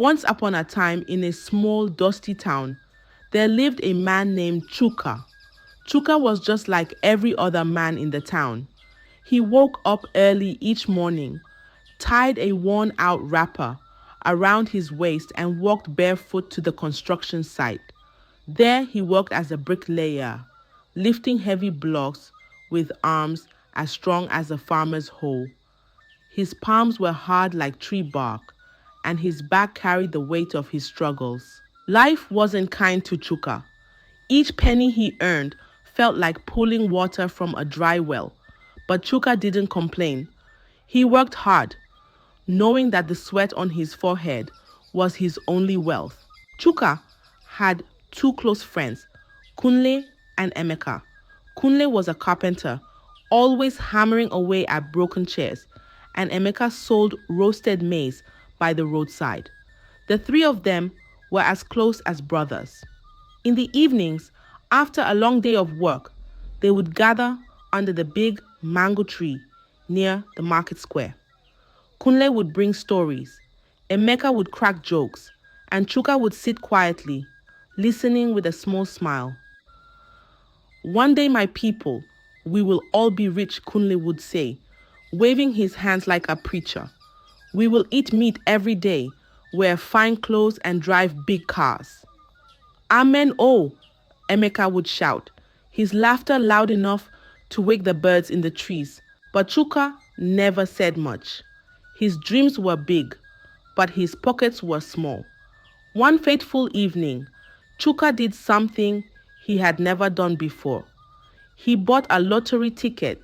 Once upon a time, in a small, dusty town, there lived a man named Chuka. Chuka was just like every other man in the town. He woke up early each morning, tied a worn out wrapper around his waist, and walked barefoot to the construction site. There, he worked as a bricklayer, lifting heavy blocks with arms as strong as a farmer's hoe. His palms were hard like tree bark, and his back carried the weight of his struggles. Life wasn't kind to Chuka. Each penny he earned felt like pulling water from a dry well, but Chuka didn't complain. He worked hard, knowing that the sweat on his forehead was his only wealth. Chuka had two close friends, Kunle and Emeka. Kunle was a carpenter, always hammering away at broken chairs, and Emeka sold roasted maize by the roadside. The three of them were as close as brothers. In the evenings, after a long day of work, they would gather under the big mango tree near the market square. Kunle would bring stories, Emeka would crack jokes, and Chuka would sit quietly, listening with a small smile. One day, my people, we will all be rich, Kunle would say, waving his hands like a preacher. We will eat meat every day, wear fine clothes, and drive big cars. Amen, oh, Emeka would shout, his laughter loud enough to wake the birds in the trees. But Chuka never said much. His dreams were big, but his pockets were small. One fateful evening, Chuka did something he had never done before. He bought a lottery ticket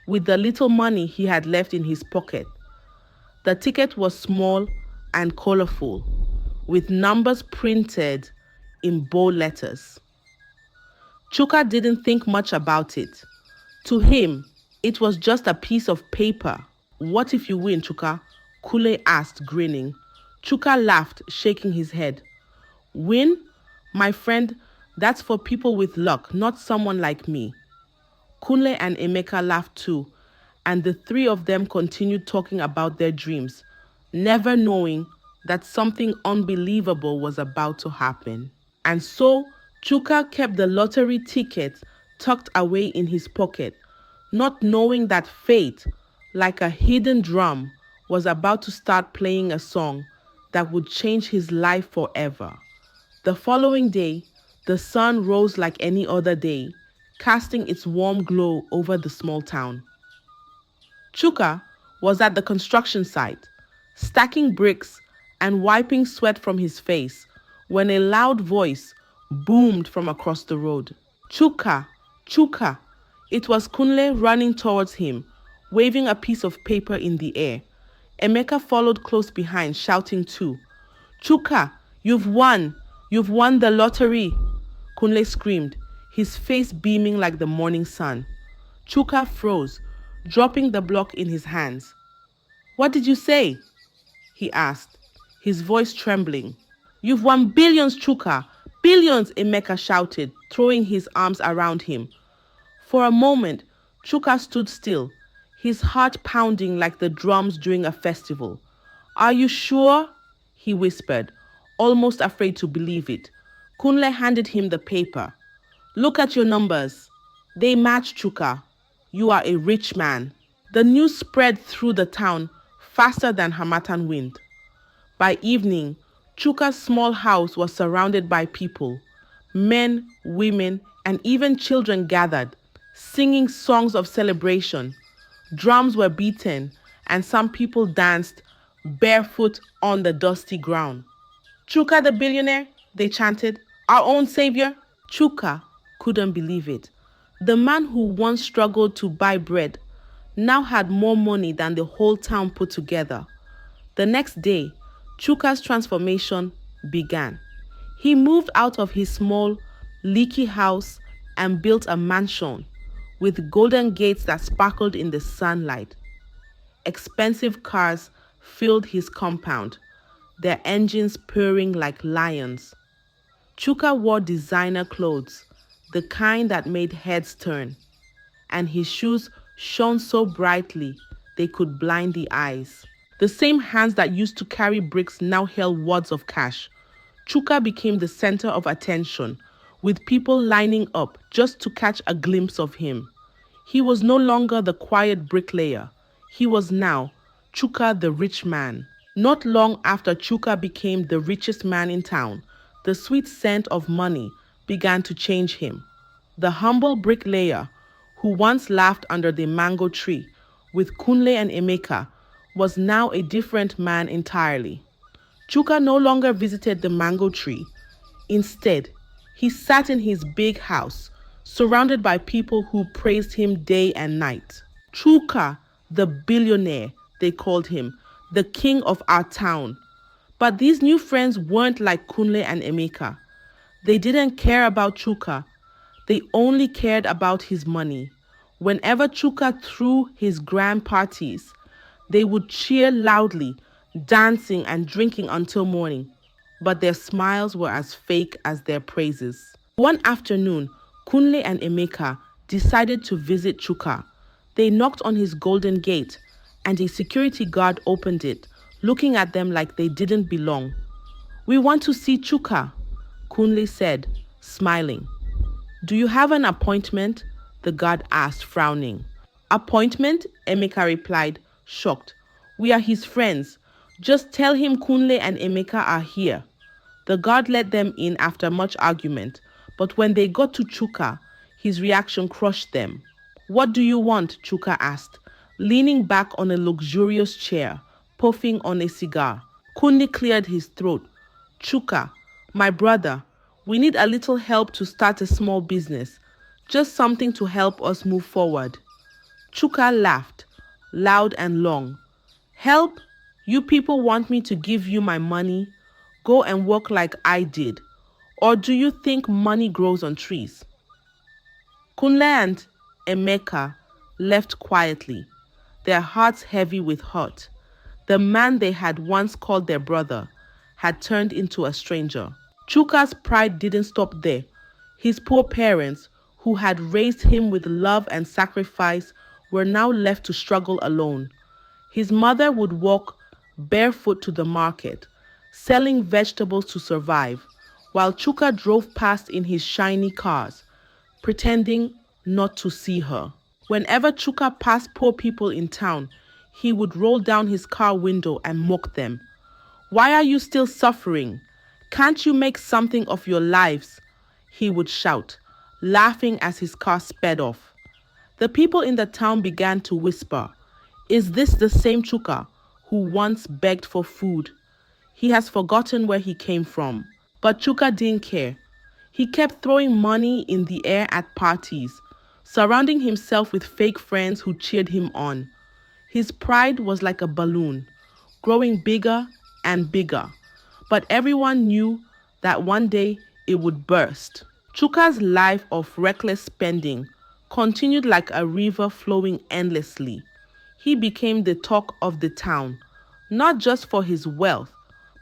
with the little money he had left in his pocket. The ticket was small and colorful, with numbers printed in bold letters. Chuka didn't think much about it. To him, it was just a piece of paper. What if you win, Chuka? Kule asked, grinning. Chuka laughed, shaking his head. Win? My friend, that's for people with luck, not someone like me. Kunle and Emeka laughed too, and the three of them continued talking about their dreams, never knowing that something unbelievable was about to happen. And so, Chuka kept the lottery ticket tucked away in his pocket, not knowing that fate, like a hidden drum, was about to start playing a song that would change his life forever. The following day, the sun rose like any other day, casting its warm glow over the small town. Chuka was at the construction site, stacking bricks and wiping sweat from his face, when a loud voice boomed from across the road. Chuka! Chuka! It was Kunle running towards him, waving a piece of paper in the air. Emeka followed close behind, shouting too. Chuka, you've won! You've won the lottery! Kunle screamed, his face beaming like the morning sun. Chuka froze, dropping the block in his hands. What did you say? He asked, his voice trembling. You've won billions, Chuka! Billions! Emeka shouted, throwing his arms around him. For a moment, Chuka stood still, his heart pounding like the drums during a festival. Are you sure? He whispered, almost afraid to believe it. Kunle handed him the paper. Look at your numbers. They match, Chuka. You are a rich man. The news spread through the town faster than Harmattan wind. By evening, Chuka's small house was surrounded by people. Men, women, and even children gathered, singing songs of celebration. Drums were beaten, and some people danced barefoot on the dusty ground. Chuka the billionaire, they chanted, our own savior. Chuka couldn't believe it. The man who once struggled to buy bread now had more money than the whole town put together. The next day, Chuka's transformation began. He moved out of his small, leaky house and built a mansion with golden gates that sparkled in the sunlight. Expensive cars filled his compound, their engines purring like lions. Chuka wore designer clothes, the kind that made heads turn, and his shoes shone so brightly they could blind the eyes. The same hands that used to carry bricks now held wads of cash. Chuka became the center of attention, with people lining up just to catch a glimpse of him. He was no longer the quiet bricklayer. He was now Chuka the rich man. Not long after Chuka became the richest man in town, the sweet scent of money began to change him. The humble bricklayer, who once laughed under the mango tree with Kunle and Emeka, was now a different man entirely. Chuka no longer visited the mango tree. Instead, he sat in his big house, surrounded by people who praised him day and night. Chuka, the billionaire, they called him, the king of our town. But these new friends weren't like Kunle and Emeka. They didn't care about Chuka. They only cared about his money. Whenever Chuka threw his grand parties, they would cheer loudly, dancing and drinking until morning. But their smiles were as fake as their praises. One afternoon, Kunle and Emeka decided to visit Chuka. They knocked on his golden gate, and a security guard opened it, looking at them like they didn't belong. "We want to see Chuka," Kunle said, smiling. "Do you have an appointment?" the guard asked, frowning. "Appointment?" Emeka replied, shocked. "We are his friends. Just tell him Kunle and Emeka are here." The guard let them in after much argument, but when they got to Chuka, his reaction crushed them. "What do you want?" Chuka asked, leaning back on a luxurious chair, puffing on a cigar. Kunle cleared his throat. "Chuka, my brother, we need a little help to start a small business. Just something to help us move forward." Chuka laughed, loud and long. "Help? You people want me to give you my money? Go and work like I did. Or do you think money grows on trees?" Kunle and Emeka left quietly, their hearts heavy with hurt. The man they had once called their brother had turned into a stranger. Chuka's pride didn't stop there. His poor parents, who had raised him with love and sacrifice, were now left to struggle alone. His mother would walk barefoot to the market, selling vegetables to survive, while Chuka drove past in his shiny cars, pretending not to see her. Whenever Chuka passed poor people in town, he would roll down his car window and mock them. "Why are you still suffering? Can't you make something of your lives?" he would shout, laughing as his car sped off. The people in the town began to whisper, "Is this the same Chuka who once begged for food? He has forgotten where he came from." But Chuka didn't care. He kept throwing money in the air at parties, surrounding himself with fake friends who cheered him on. His pride was like a balloon, growing bigger and bigger, but everyone knew that one day it would burst. Chuka's life of reckless spending continued like a river flowing endlessly. He became the talk of the town, not just for his wealth,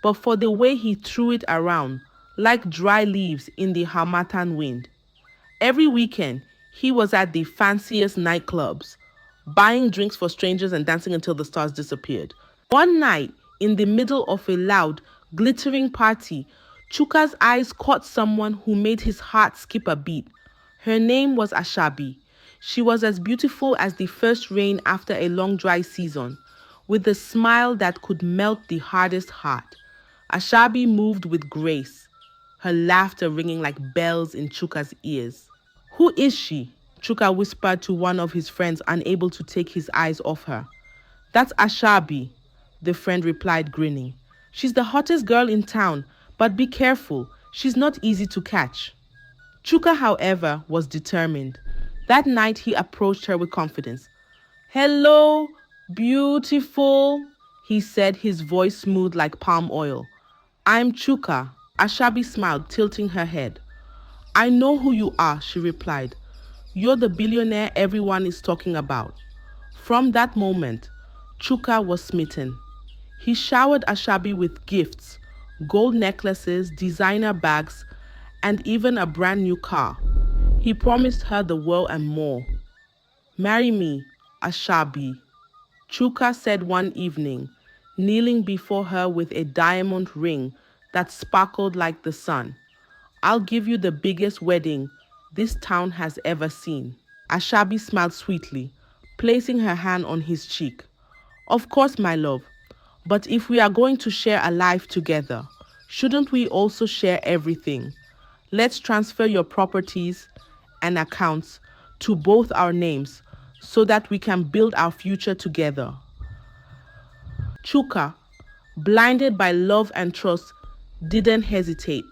but for the way he threw it around like dry leaves in the harmattan wind. Every weekend, he was at the fanciest nightclubs, buying drinks for strangers and dancing until the stars disappeared. One night, in the middle of a loud, glittering party, Chuka's eyes caught someone who made his heart skip a beat. Her name was Ashabi. She was as beautiful as the first rain after a long dry season, with a smile that could melt the hardest heart. Ashabi moved with grace, her laughter ringing like bells in Chuka's ears. "Who is she?" Chuka whispered to one of his friends, unable to take his eyes off her. "That's Ashabi," the friend replied, grinning. "She's the hottest girl in town, but be careful, she's not easy to catch." Chuka, however, was determined. That night he approached her with confidence. "Hello, beautiful," he said, his voice smooth like palm oil. "I'm Chuka." Ashabi smiled, tilting her head. "I know who you are," she replied. "You're the billionaire everyone is talking about." From that moment, Chuka was smitten. He showered Ashabi with gifts, gold necklaces, designer bags, and even a brand new car. He promised her the world and more. "Marry me, Ashabi," Chuka said one evening, kneeling before her with a diamond ring that sparkled like the sun. I'll give you the biggest wedding this town has ever seen. Ashabi smiled sweetly, placing her hand on his cheek. Of course, my love, but if we are going to share a life together, shouldn't we also share everything? Let's transfer your properties and accounts to both our names so that we can build our future together. Chuka, blinded by love and trust, didn't hesitate.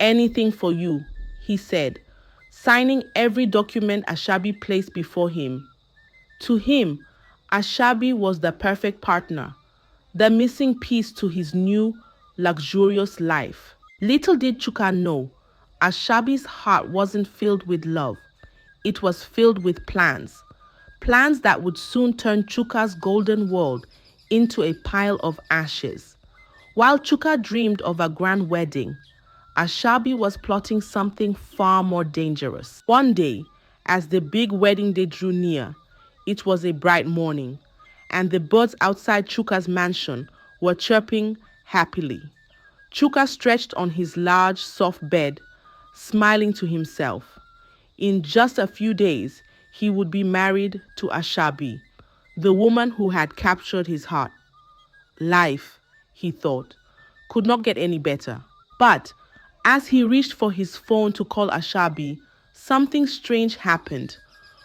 Anything for you, he said, signing every document Ashabi placed before him. To him, Ashabi was the perfect partner, the missing piece to his new, luxurious life. Little did Chuka know, Ashabi's heart wasn't filled with love. It was filled with plans. Plans that would soon turn Chuka's golden world into a pile of ashes. While Chuka dreamed of a grand wedding, Ashabi was plotting something far more dangerous. One day, as the big wedding day drew near, it was a bright morning, and the birds outside Chuka's mansion were chirping happily. Chuka stretched on his large, soft bed, smiling to himself. In just a few days, he would be married to Ashabi, the woman who had captured his heart. Life, he thought, could not get any better. But as he reached for his phone to call Ashabi, something strange happened.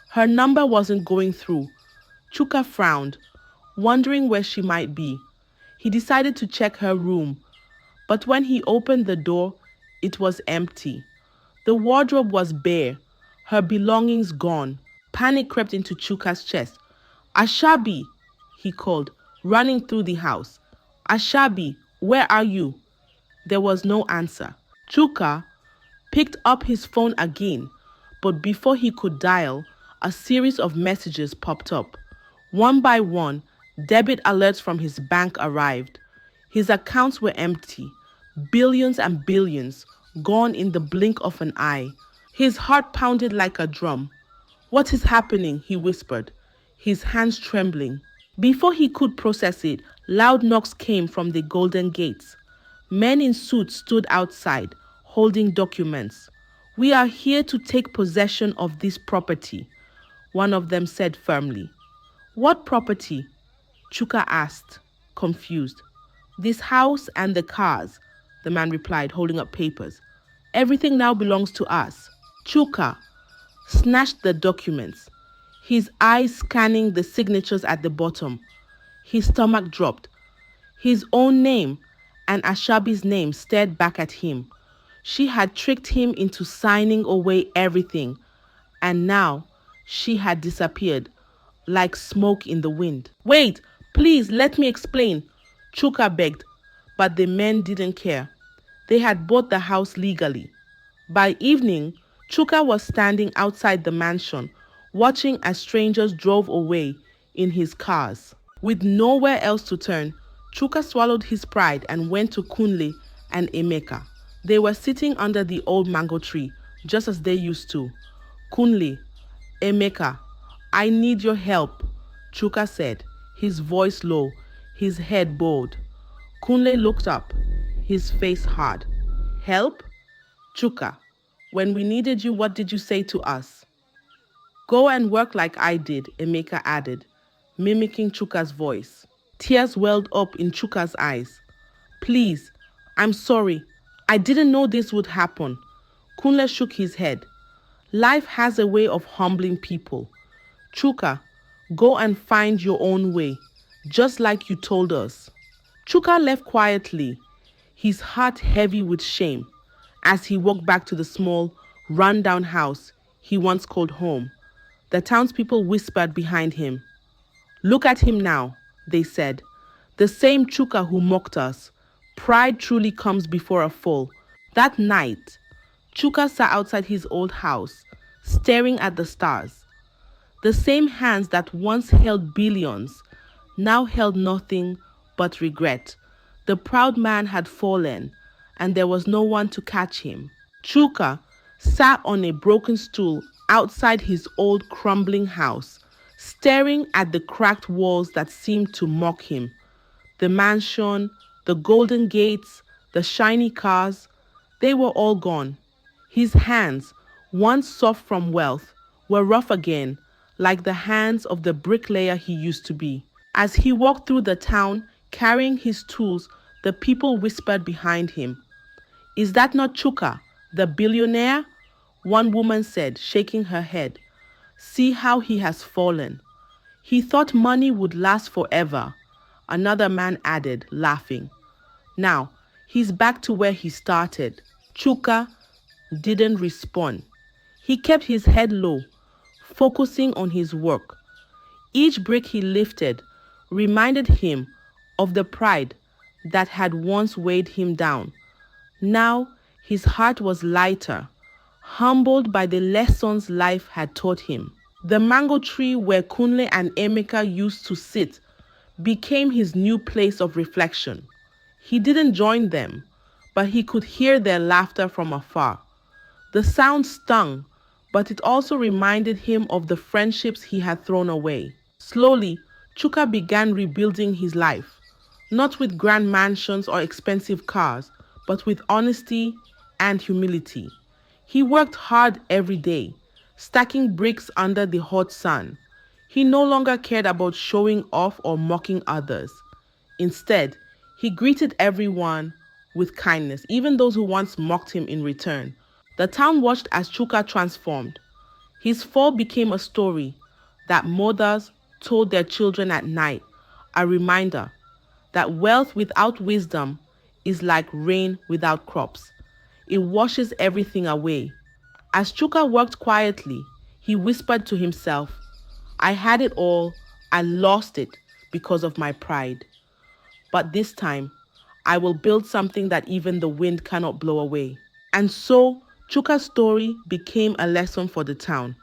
Her number wasn't going through. Chuka frowned, wondering where she might be. He decided to check her room, but when he opened the door, it was empty. The wardrobe was bare, her belongings gone. Panic crept into Chuka's chest. Ashabi, he called, running through the house. Ashabi, where are you? There was no answer. Chuka picked up his phone again, but before he could dial, a series of messages popped up. One by one, debit alerts from his bank arrived. His accounts were empty, billions and billions, gone in the blink of an eye. His heart pounded like a drum. What is happening? He whispered, his hands trembling. Before he could process it, loud knocks came from the golden gates. Men in suits stood outside, holding documents. We are here to take possession of this property, one of them said firmly. What property? Chuka asked, confused. This house and the cars, the man replied, holding up papers. Everything now belongs to us. Chuka snatched the documents, his eyes scanning the signatures at the bottom. His stomach dropped. His own name and Ashabi's name stared back at him. She had tricked him into signing away everything, and now she had disappeared like smoke in the wind. Wait, please let me explain, Chuka begged, but the men didn't care. They had bought the house legally. By evening, Chuka was standing outside the mansion, watching as strangers drove away in his cars. With nowhere else to turn, Chuka swallowed his pride and went to Kunle and Emeka. They were sitting under the old mango tree, just as they used to. Kunle, Emeka, I need your help, Chuka said, his voice low, his head bowed. Kunle looked up, his face hard. Help? Chuka, when we needed you, what did you say to us? Go and work like I did, Emeka added, mimicking Chuka's voice. Tears welled up in Chuka's eyes. Please, I'm sorry. I didn't know this would happen. Kunle shook his head. Life has a way of humbling people. Chuka, go and find your own way, just like you told us. Chuka left quietly, his heart heavy with shame, as he walked back to the small, run-down house he once called home. The townspeople whispered behind him. Look at him now, they said. The same Chuka who mocked us. Pride truly comes before a fall. That night, Chuka sat outside his old house, staring at the stars. The same hands that once held billions now held nothing but regret. The proud man had fallen, and there was no one to catch him. Chuka sat on a broken stool outside his old crumbling house, staring at the cracked walls that seemed to mock him. The mansion, the golden gates, the shiny cars, they were all gone. His hands, once soft from wealth, were rough again, like the hands of the bricklayer he used to be. As he walked through the town, carrying his tools, the people whispered behind him, "Is that not Chuka, the billionaire?" One woman said, shaking her head. "See how he has fallen. He thought money would last forever." Another man added, laughing. "Now, he's back to where he started." Chuka didn't respond. He kept his head low, focusing on his work. Each brick he lifted reminded him of the pride that had once weighed him down. Now his heart was lighter, humbled by the lessons life had taught him. The mango tree where Kunle and Emeka used to sit became his new place of reflection. He didn't join them, but he could hear their laughter from afar. The sound stung, but it also reminded him of the friendships he had thrown away. Slowly, Chuka began rebuilding his life, not with grand mansions or expensive cars, but with honesty and humility. He worked hard every day, stacking bricks under the hot sun. He no longer cared about showing off or mocking others. Instead, he greeted everyone with kindness, even those who once mocked him in return. The town watched as Chuka transformed. His fall became a story that mothers told their children at night, a reminder that wealth without wisdom is like rain without crops. It washes everything away. As Chuka worked quietly, he whispered to himself, "I had it all, I lost it because of my pride. But this time, I will build something that even the wind cannot blow away." And so, Chuka's story became a lesson for the town.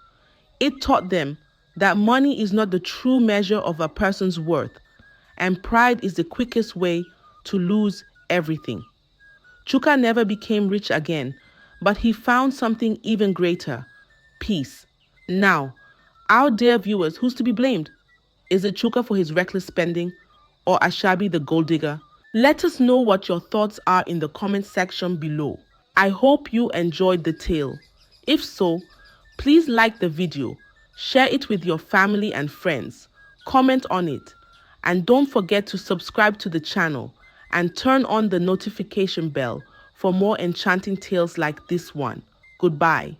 It taught them that money is not the true measure of a person's worth, and pride is the quickest way to lose everything. Chuka never became rich again, but he found something even greater: peace. Now, our dear viewers, who's to be blamed? Is it Chuka for his reckless spending, or Ashabi the gold digger? Let us know what your thoughts are in the comment section below. I hope you enjoyed the tale. If so, please like the video, share it with your family and friends, comment on it, and don't forget to subscribe to the channel and turn on the notification bell for more enchanting tales like this one. Goodbye.